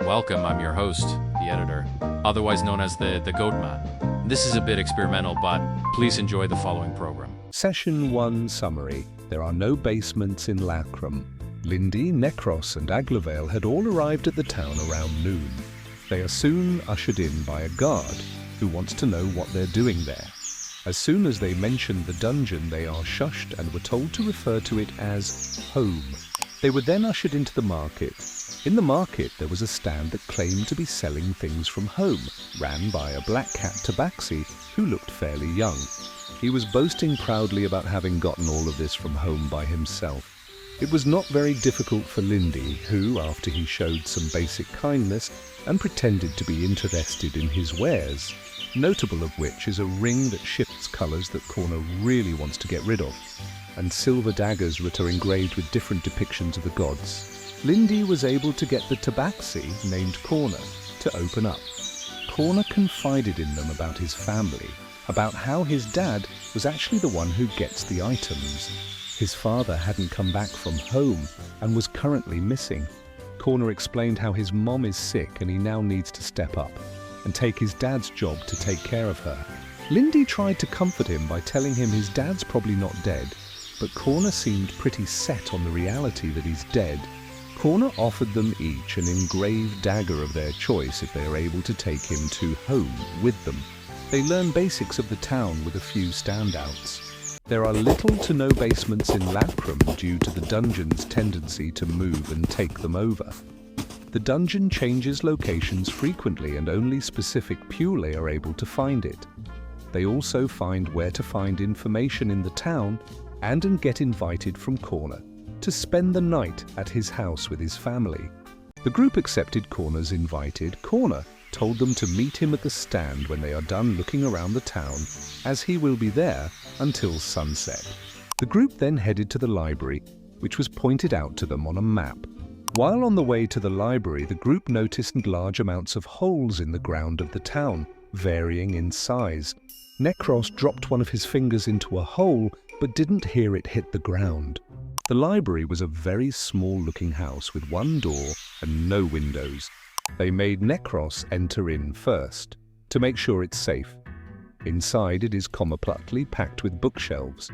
welcome. I'm your host, the editor, otherwise known as the Goat Man. This is a bit experimental, but please enjoy the following program. Session 1 Summary. There are no basements in Lacrum. Lindi, Necros and Aglovale had all arrived at the town around noon. They are soon ushered in by a guard who wants to know what they're doing there. As soon as they mention the dungeon, they are shushed and were told to refer to it as home. They were then ushered into the market. In the market, there was a stand that claimed to be selling things from home, ran by a black cat tabaxi who looked fairly young. He was boasting proudly about having gotten all of this from home by himself. It was not very difficult for Lindi, who, after he showed some basic kindness and pretended to be interested in his wares, notable of which is a ring that shifts colours that Corner really wants to get rid of, and silver daggers that are engraved with different depictions of the gods. Lindi was able to get the tabaxi, named Corner, to open up. Corner confided in them about his family, about how his dad was actually the one who gets the items. His father hadn't come back from home and was currently missing. Corner explained how his mom is sick and he now needs to step up and take his dad's job to take care of her. Lindi tried to comfort him by telling him his dad's probably not dead, but Corner seemed pretty set on the reality that he's dead. Corner offered them each an engraved dagger of their choice if they are able to take him to home with them. They learn basics of the town with a few standouts. There are little to no basements in Lacrum due to the dungeon's tendency to move and take them over. The dungeon changes locations frequently and only specific Pule are able to find it. They also find where to find information in the town and get invited from Corner to spend the night at his house with his family. The group accepted Corner's invited. Corner told them to meet him at the stand when they are done looking around the town, as he will be there until sunset. The group then headed to the library, which was pointed out to them on a map. While on the way to the library, the group noticed large amounts of holes in the ground of the town, varying in size. Necros dropped one of his fingers into a hole, but didn't hear it hit the ground. The library was a very small-looking house with one door and no windows. They made Necros enter in first, to make sure it's safe. Inside it is completely packed with bookshelves.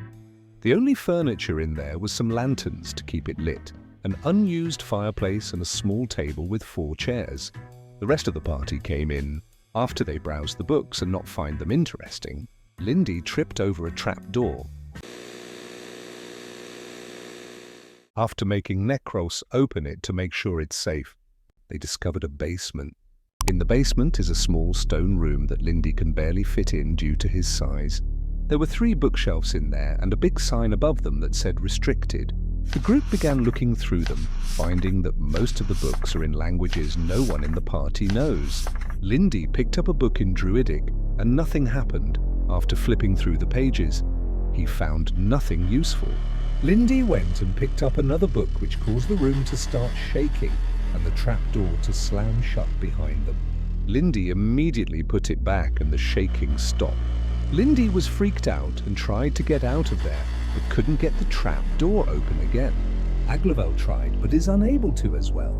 The only furniture in there was some lanterns to keep it lit, an unused fireplace and a small table with 4 chairs. The rest of the party came in after they browsed the books and not find them interesting. Lindi tripped over a trap door. After making Necros open it to make sure it's safe, they discovered a basement. In the basement is a small stone room that Lindi can barely fit in due to his size. There were 3 bookshelves in there and a big sign above them that said restricted. The group began looking through them, finding that most of the books are in languages no one in the party knows. Lindi picked up a book in Druidic and nothing happened. After flipping through the pages, he found nothing useful. Lindi went and picked up another book which caused the room to start shaking and the trapdoor to slam shut behind them. Lindi immediately put it back and the shaking stopped. Lindi was freaked out and tried to get out of there, but couldn't get the trapdoor open again. Aglovale tried, but is unable to as well.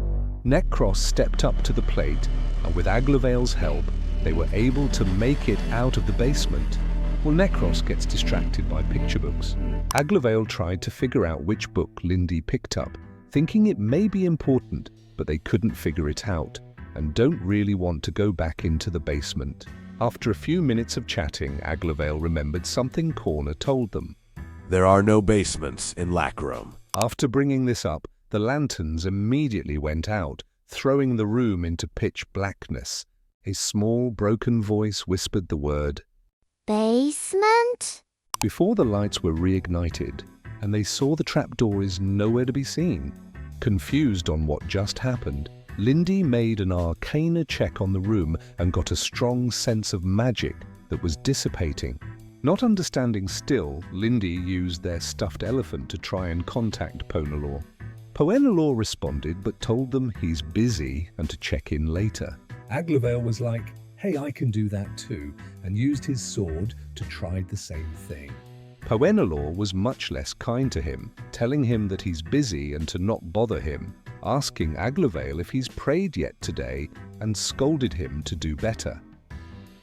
Necros stepped up to the plate, and with Aglovale's help, they were able to make it out of the basement. Well, Necros gets distracted by picture books. Aglovale tried to figure out which book Lindi picked up, thinking it may be important, but they couldn't figure it out, and don't really want to go back into the basement. After a few minutes of chatting, Aglovale remembered something Corner told them. There are no basements in Lacrum. After bringing this up, the lanterns immediately went out, throwing the room into pitch blackness. A small, broken voice whispered the word, basement? Before the lights were reignited, and they saw the trapdoor is nowhere to be seen. Confused on what just happened, Lindi made an arcana check on the room and got a strong sense of magic that was dissipating. Not understanding still, Lindi used their stuffed elephant to try and contact Ponelor. Ponelor responded but told them he's busy and to check in later. Aglovale was like, hey, I can do that too, and used his sword to try the same thing. Ponelor was much less kind to him, telling him that he's busy and to not bother him. asking Aglovale if he's prayed yet today and scolded him to do better.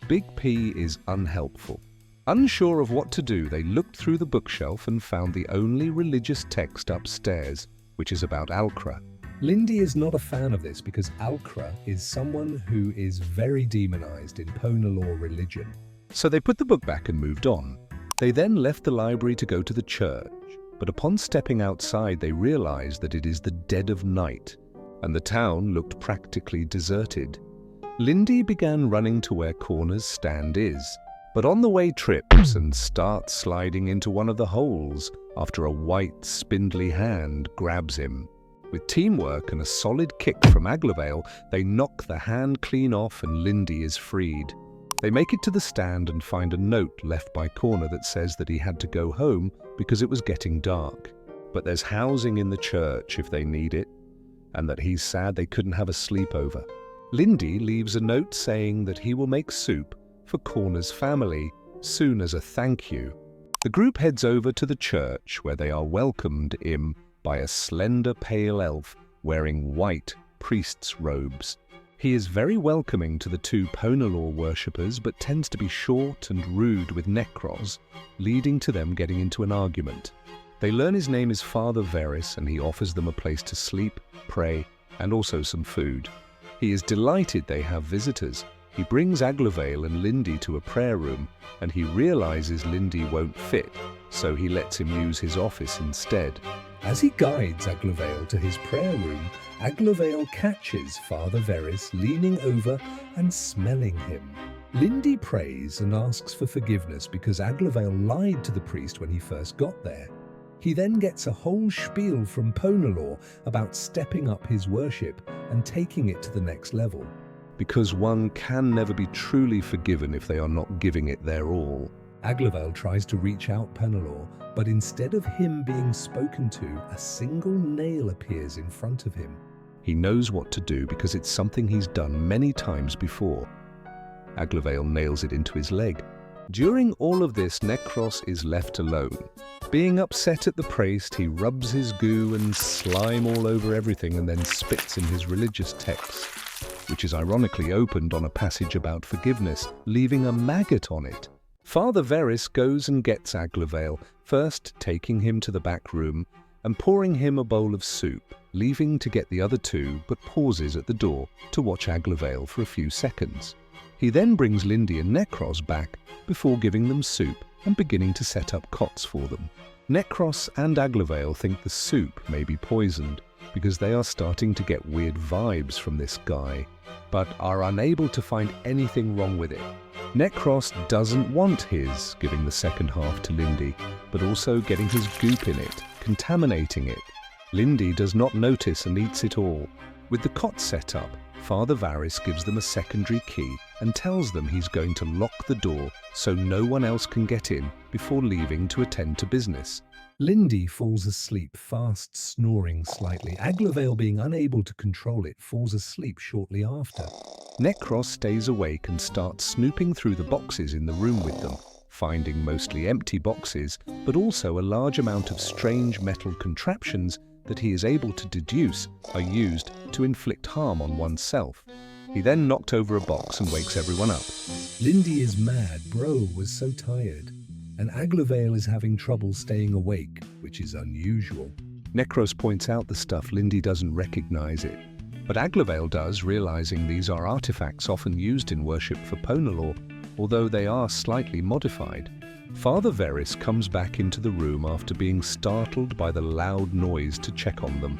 Big P is unhelpful. Unsure of what to do, they looked through the bookshelf and found the only religious text upstairs, which is about Alcra. Lindi is not a fan of this because Alcra is someone who is very demonized in Ponalore religion. So they put the book back and moved on. They then left the library to go to the church, but upon stepping outside they realized that it is the dead of night, and the town looked practically deserted. Lindi began running to where Corner's stand is, but on the way trips and starts sliding into one of the holes after a white, spindly hand grabs him. With teamwork and a solid kick from Aglovale, they knock the hand clean off and Lindi is freed. They make it to the stand and find a note left by Corner that says that he had to go home because it was getting dark. But there's housing in the church if they need it, and that he's sad they couldn't have a sleepover. Lindi leaves a note saying that he will make soup for Corner's family soon as a thank you. The group heads over to the church where they are welcomed in by a slender pale elf wearing white priest's robes. He is very welcoming to the two Ponalore worshippers but tends to be short and rude with Necros, leading to them getting into an argument. They learn his name is Father Varris and he offers them a place to sleep, pray, and also some food. He is delighted they have visitors. He brings Aglovale and Lindi to a prayer room and he realizes Lindi won't fit, so he lets him use his office instead. As he guides Aglovale to his prayer room, Aglovale catches Father Varris leaning over and smelling him. Lindi prays and asks for forgiveness because Aglovale lied to the priest when he first got there. He then gets a whole spiel from Ponalore about stepping up his worship and taking it to the next level. Because one can never be truly forgiven if they are not giving it their all. Aglovale tries to reach out Ponalore, but instead of him being spoken to, a single nail appears in front of him. He knows what to do because it's something he's done many times before. Aglovale nails it into his leg. During all of this, Necros is left alone. Being upset at the priest, he rubs his goo and slime all over everything and then spits in his religious text, which is ironically opened on a passage about forgiveness, leaving a maggot on it. Father Varris goes and gets Aglovale, first taking him to the back room and pouring him a bowl of soup, leaving to get the other two, but pauses at the door to watch Aglovale for a few seconds. He then brings Lindi and Necros back before giving them soup and beginning to set up cots for them. Necros and Aglovale think the soup may be poisoned because they are starting to get weird vibes from this guy, but are unable to find anything wrong with it. Necros doesn't want his giving the second half to Lindi, but also getting his goop in it, contaminating it. Lindi does not notice and eats it all. With the cot set up, Father Varris gives them a secondary key and tells them he's going to lock the door so no one else can get in before leaving to attend to business. Lindi falls asleep fast, snoring slightly. Aglovale, being unable to control it, falls asleep shortly after. Necros stays awake and starts snooping through the boxes in the room with them, finding mostly empty boxes, but also a large amount of strange metal contraptions that he is able to deduce are used to inflict harm on oneself. He then knocked over a box and wakes everyone up. Lindi is mad. Bro was so tired. And Aglovale is having trouble staying awake, which is unusual. Necros points out the stuff. Lindi doesn't recognize it, but Aglovale does, realizing these are artifacts often used in worship for Ponalore, although they are slightly modified. Father Varris comes back into the room after being startled by the loud noise to check on them,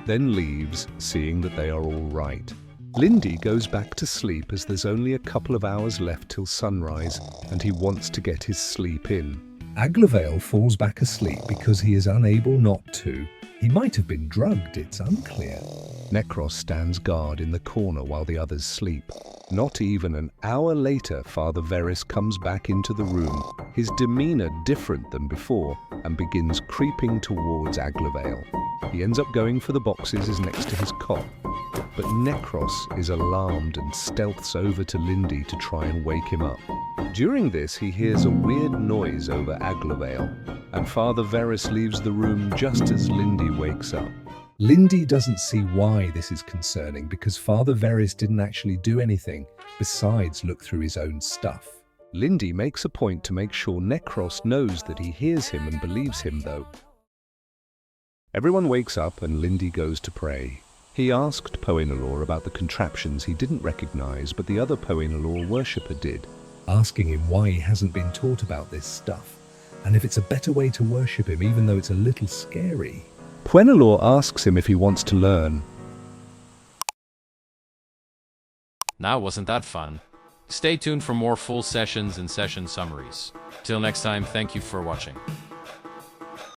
then leaves, seeing that they are all right. Lindi goes back to sleep as there's only a couple of hours left till sunrise and he wants to get his sleep in. Aglovale falls back asleep because he is unable not to. He might have been drugged, it's unclear. Necros stands guard in the corner while the others sleep. Not even an hour later, Father Varris comes back into the room, his demeanor different than before, and begins creeping towards Aglovale. He ends up going for the boxes is next to his cot, but Necros is alarmed and stealths over to Lindi to try and wake him up. During this, he hears a weird noise over Aglovale, and Father Varris leaves the room just as Lindi wakes up. Lindi doesn't see why this is concerning because Father Varris didn't actually do anything besides look through his own stuff. Lindi makes a point to make sure Necros knows that he hears him and believes him, though. Everyone wakes up and Lindi goes to pray. He asked Poenalor about the contraptions he didn't recognize, but the other Poenalor worshipper did, asking him why he hasn't been taught about this stuff, and if it's a better way to worship him even though it's a little scary. Poenalor asks him if he wants to learn. Now, wasn't that fun? Stay tuned for more full sessions and session summaries. Till next time, thank you for watching.